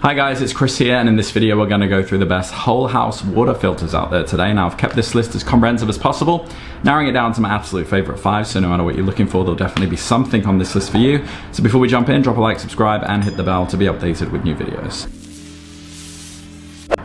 Hi guys, it's Chris here, and in this video we're going to go through the best whole house water filters out there today. Now I've kept this list as comprehensive as possible, narrowing it down to my absolute favorite 5, so no matter what you're looking for, there'll definitely be something on this list for you. So before we jump in, drop a like, subscribe, and hit the bell to be updated with new videos.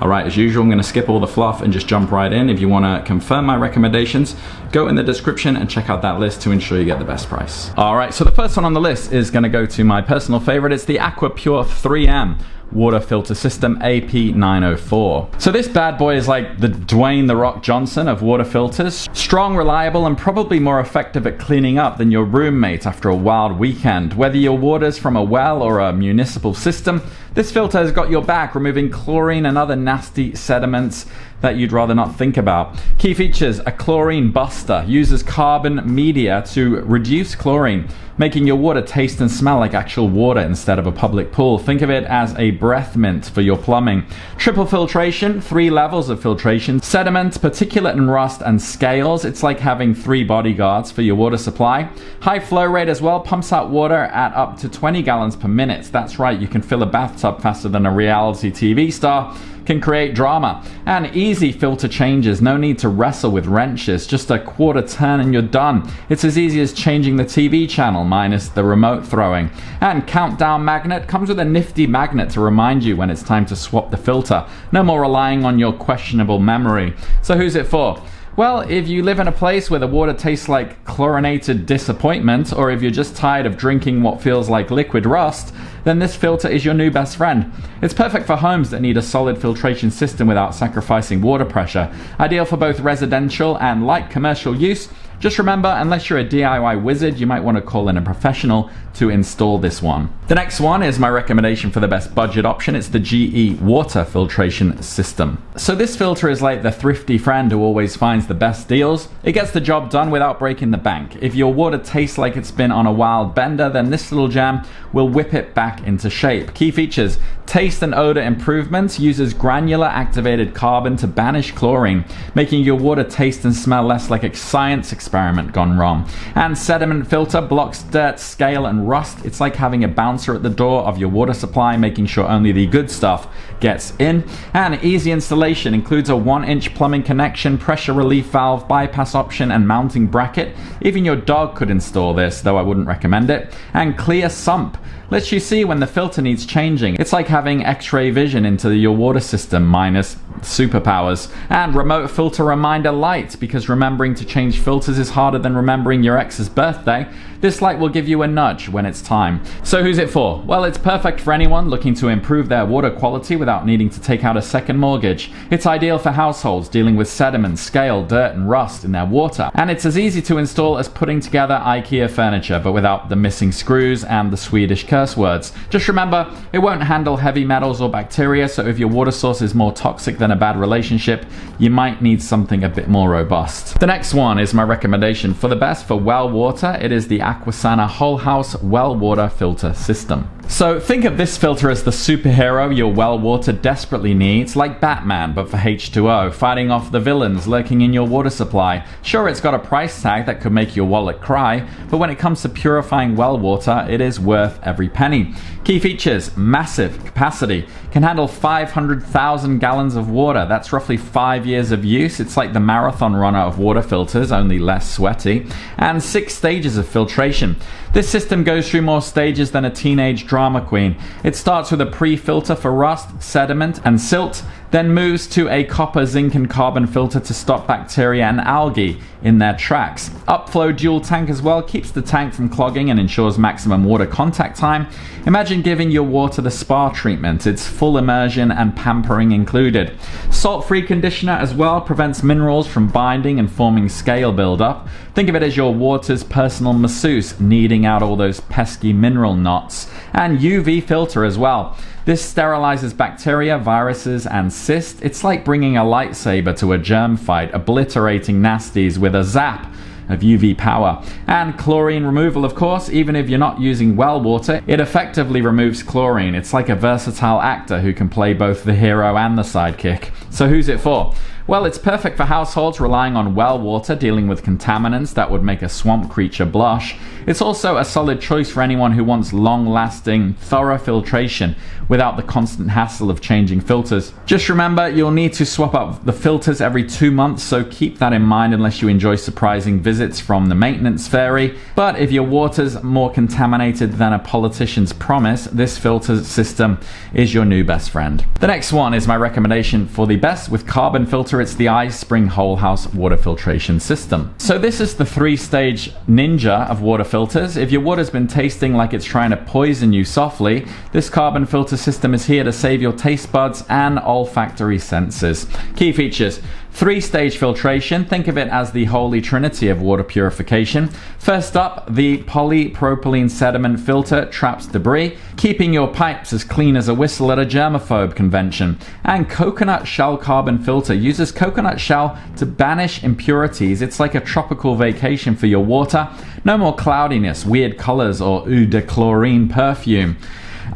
Alright, as usual, I'm going to skip all the fluff and just jump right in. If you want to confirm my recommendations, go in the description and check out that list to ensure you get the best price. Alright, so the first one on the list is going to go to my personal favorite. It's the AquaPure 3M water filter system AP904. So this bad boy is like the Dwayne "The Rock" Johnson of water filters. Strong, reliable, and probably more effective at cleaning up than your roommate after a wild weekend. Whether your water's from a well or a municipal system, this filter has got your back, removing chlorine and other nasty sediments that you'd rather not think about. Key features: a chlorine buster, uses carbon media to reduce chlorine, making your water taste and smell like actual water instead of a public pool. Think of it as a breath mint for your plumbing. Triple filtration, 3 levels of filtration: sediment, particulate and rust, and scales. It's like having 3 bodyguards for your water supply. High flow rate as well, pumps out water at up to 20 gallons per minute. That's right, you can fill a bathtub faster than a reality TV star. Can create drama. And easy filter changes, no need to wrestle with wrenches, just a quarter turn and you're done. It's as easy as changing the TV channel minus the remote throwing. And countdown magnet comes with a nifty magnet to remind you when it's time to swap the filter. No more relying on your questionable memory. So who's it for? Well, if you live in a place where the water tastes like chlorinated disappointment, or if you're just tired of drinking what feels like liquid rust, then this filter is your new best friend. It's perfect for homes that need a solid filtration system without sacrificing water pressure. Ideal for both residential and light commercial use. Just remember, unless you're a DIY wizard, you might want to call in a professional to install this one. The next one is my recommendation for the best budget option. It's the GE water filtration system. So this filter is like the thrifty friend who always finds the best deals. It gets the job done without breaking the bank. If your water tastes like it's been on a wild bender, then this little jam will whip it back into shape. Key features: taste and odor improvements, uses granular activated carbon to banish chlorine, making your water taste and smell less like a science experiment gone wrong. And sediment filter, blocks dirt, scale, and rust. It's like having a bouncer at the door of your water supply, making sure only the good stuff gets in. And easy installation, includes a 1-inch plumbing connection, pressure relief valve, bypass option, and mounting bracket. Even your dog could install this, though I wouldn't recommend it. And clear sump, lets you see when the filter needs changing. It's like having X-ray vision into your water system minus superpowers. And remote filter reminder light, because remembering to change filters is harder than remembering your ex's birthday. This light will give you a nudge when it's time. So who's it for? Well, it's perfect for anyone looking to improve their water quality without needing to take out a second mortgage. It's ideal for households dealing with sediment, scale, dirt, and rust in their water. And it's as easy to install as putting together IKEA furniture, but without the missing screws and the Swedish curse words. Just remember, it won't handle heavy metals or bacteria, so if your water source is more toxic than a bad relationship, you might need something a bit more robust. The next one is my recommendation for the best for well water. It is the Aquasana whole house well water filter system. So think of this filter as the superhero your well water desperately needs, like Batman but for H2O, fighting off the villains lurking in your water supply. Sure, it's got a price tag that could make your wallet cry, but when it comes to purifying well water, it is worth every penny. Key features: massive capacity, can handle 500,000 gallons of water. That's roughly 5 years of use. It's like the marathon runner of water filters, only less sweaty. And 6 stages of filtration. This system goes through more stages than a teenage drama queen. It starts with a pre-filter for rust, sediment, and silt, then moves to a copper, zinc, and carbon filter to stop bacteria and algae in their tracks. Upflow dual tank as well, keeps the tank from clogging and ensures maximum water contact time. Imagine giving your water the spa treatment. It's full immersion and pampering included. Salt-free conditioner as well, prevents minerals from binding and forming scale buildup. Think of it as your water's personal masseuse, kneading out all those pesky mineral knots. And UV filter as well. This sterilizes bacteria, viruses, and cysts. It's like bringing a lightsaber to a germ fight, obliterating nasties with a zap of UV power. And chlorine removal, of course. Even if you're not using well water, it effectively removes chlorine. It's like a versatile actor who can play both the hero and the sidekick. So who's it for? Well, it's perfect for households relying on well water dealing with contaminants that would make a swamp creature blush. It's also a solid choice for anyone who wants long-lasting, thorough filtration without the constant hassle of changing filters. Just remember, you'll need to swap up the filters every 2 months, so keep that in mind unless you enjoy surprising visits from the maintenance fairy. But if your water's more contaminated than a politician's promise, this filter system is your new best friend. The next one is my recommendation for the best with carbon filter. It's the ISpring whole house water filtration system. So this is the 3-stage ninja of water filters. If your water's been tasting like it's trying to poison you softly, this carbon filter system is here to save your taste buds and olfactory senses. Key features: 3-stage filtration. Think of it as the holy trinity of water purification. First up, the polypropylene sediment filter traps debris, keeping your pipes as clean as a whistle at a germaphobe convention. And coconut shell carbon filter uses coconut shell to banish impurities. It's like a tropical vacation for your water. No more cloudiness, weird colors, or eau de chlorine perfume.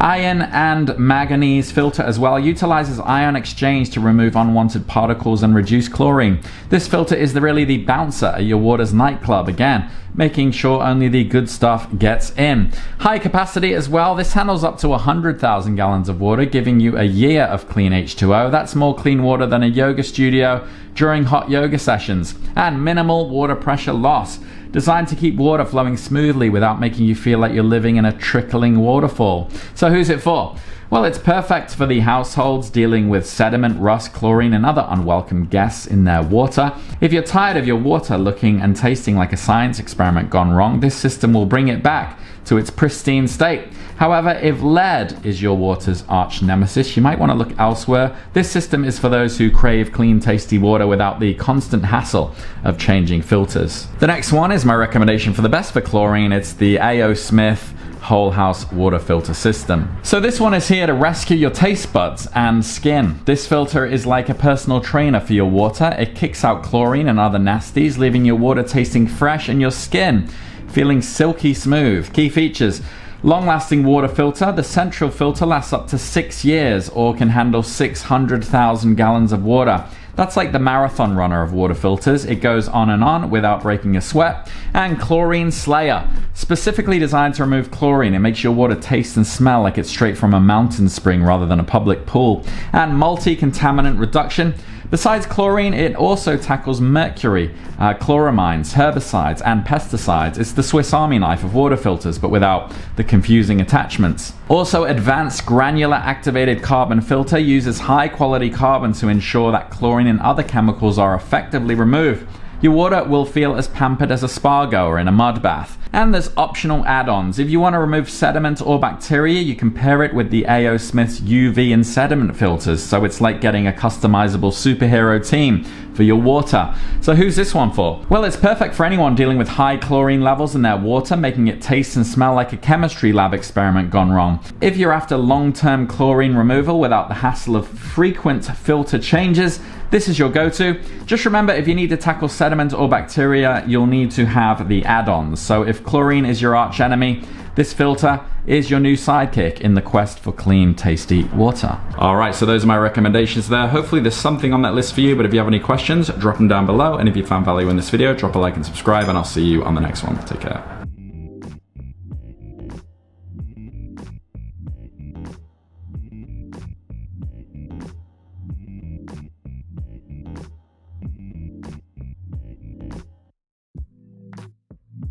Iron and manganese filter as well utilizes ion exchange to remove unwanted particles and reduce chlorine. This filter is really the bouncer at your water's nightclub, again, making sure only the good stuff gets in. High capacity as well. This handles up to 100,000 gallons of water, giving you a year of clean H2O. That's more clean water than a yoga studio during hot yoga sessions. And minimal water pressure loss, designed to keep water flowing smoothly without making you feel like you're living in a trickling waterfall. So who's it for? Well, it's perfect for the households dealing with sediment, rust, chlorine, and other unwelcome guests in their water. If you're tired of your water looking and tasting like a science experiment gone wrong, this system will bring it back to its pristine state. However, if lead is your water's arch nemesis, you might want to look elsewhere. This system is for those who crave clean, tasty water without the constant hassle of changing filters. The next one is my recommendation for the best for chlorine. It's the AOS Smith whole house water filter system. So this one is here to rescue your taste buds and skin. This filter is like a personal trainer for your water. It kicks out chlorine and other nasties, leaving your water tasting fresh and your skin feeling silky smooth. Key features: long-lasting water filter. The central filter lasts up to 6 years or can handle 600,000 gallons of water. That's like the marathon runner of water filters. It goes on and on without breaking a sweat. And Chlorine Slayer, specifically designed to remove chlorine. It makes your water taste and smell like it's straight from a mountain spring rather than a public pool. And multi-contaminant reduction. Besides chlorine, it also tackles mercury, chloramines, herbicides, and pesticides. It's the Swiss Army knife of water filters, but without the confusing attachments. Also, advanced granular activated carbon filter uses high-quality carbon to ensure that chlorine and other chemicals are effectively removed. Your water will feel as pampered as a spa goer in a mud bath. And there's optional add-ons. If you want to remove sediment or bacteria, you can pair it with the AOS Smith's UV and sediment filters. So it's like getting a customizable superhero team for your water. So who's this one for? Well, it's perfect for anyone dealing with high chlorine levels in their water, making it taste and smell like a chemistry lab experiment gone wrong. If you're after long-term chlorine removal without the hassle of frequent filter changes, this is your go-to. Just remember, if you need to tackle sediment or bacteria, you'll need to have the add-ons. So if chlorine is your arch enemy, this filter is your new sidekick in the quest for clean, tasty water. All right, so those are my recommendations there. Hopefully there's something on that list for you, but if you have any questions, drop them down below. And if you found value in this video, drop a like and subscribe, and I'll see you on the next one. Take care.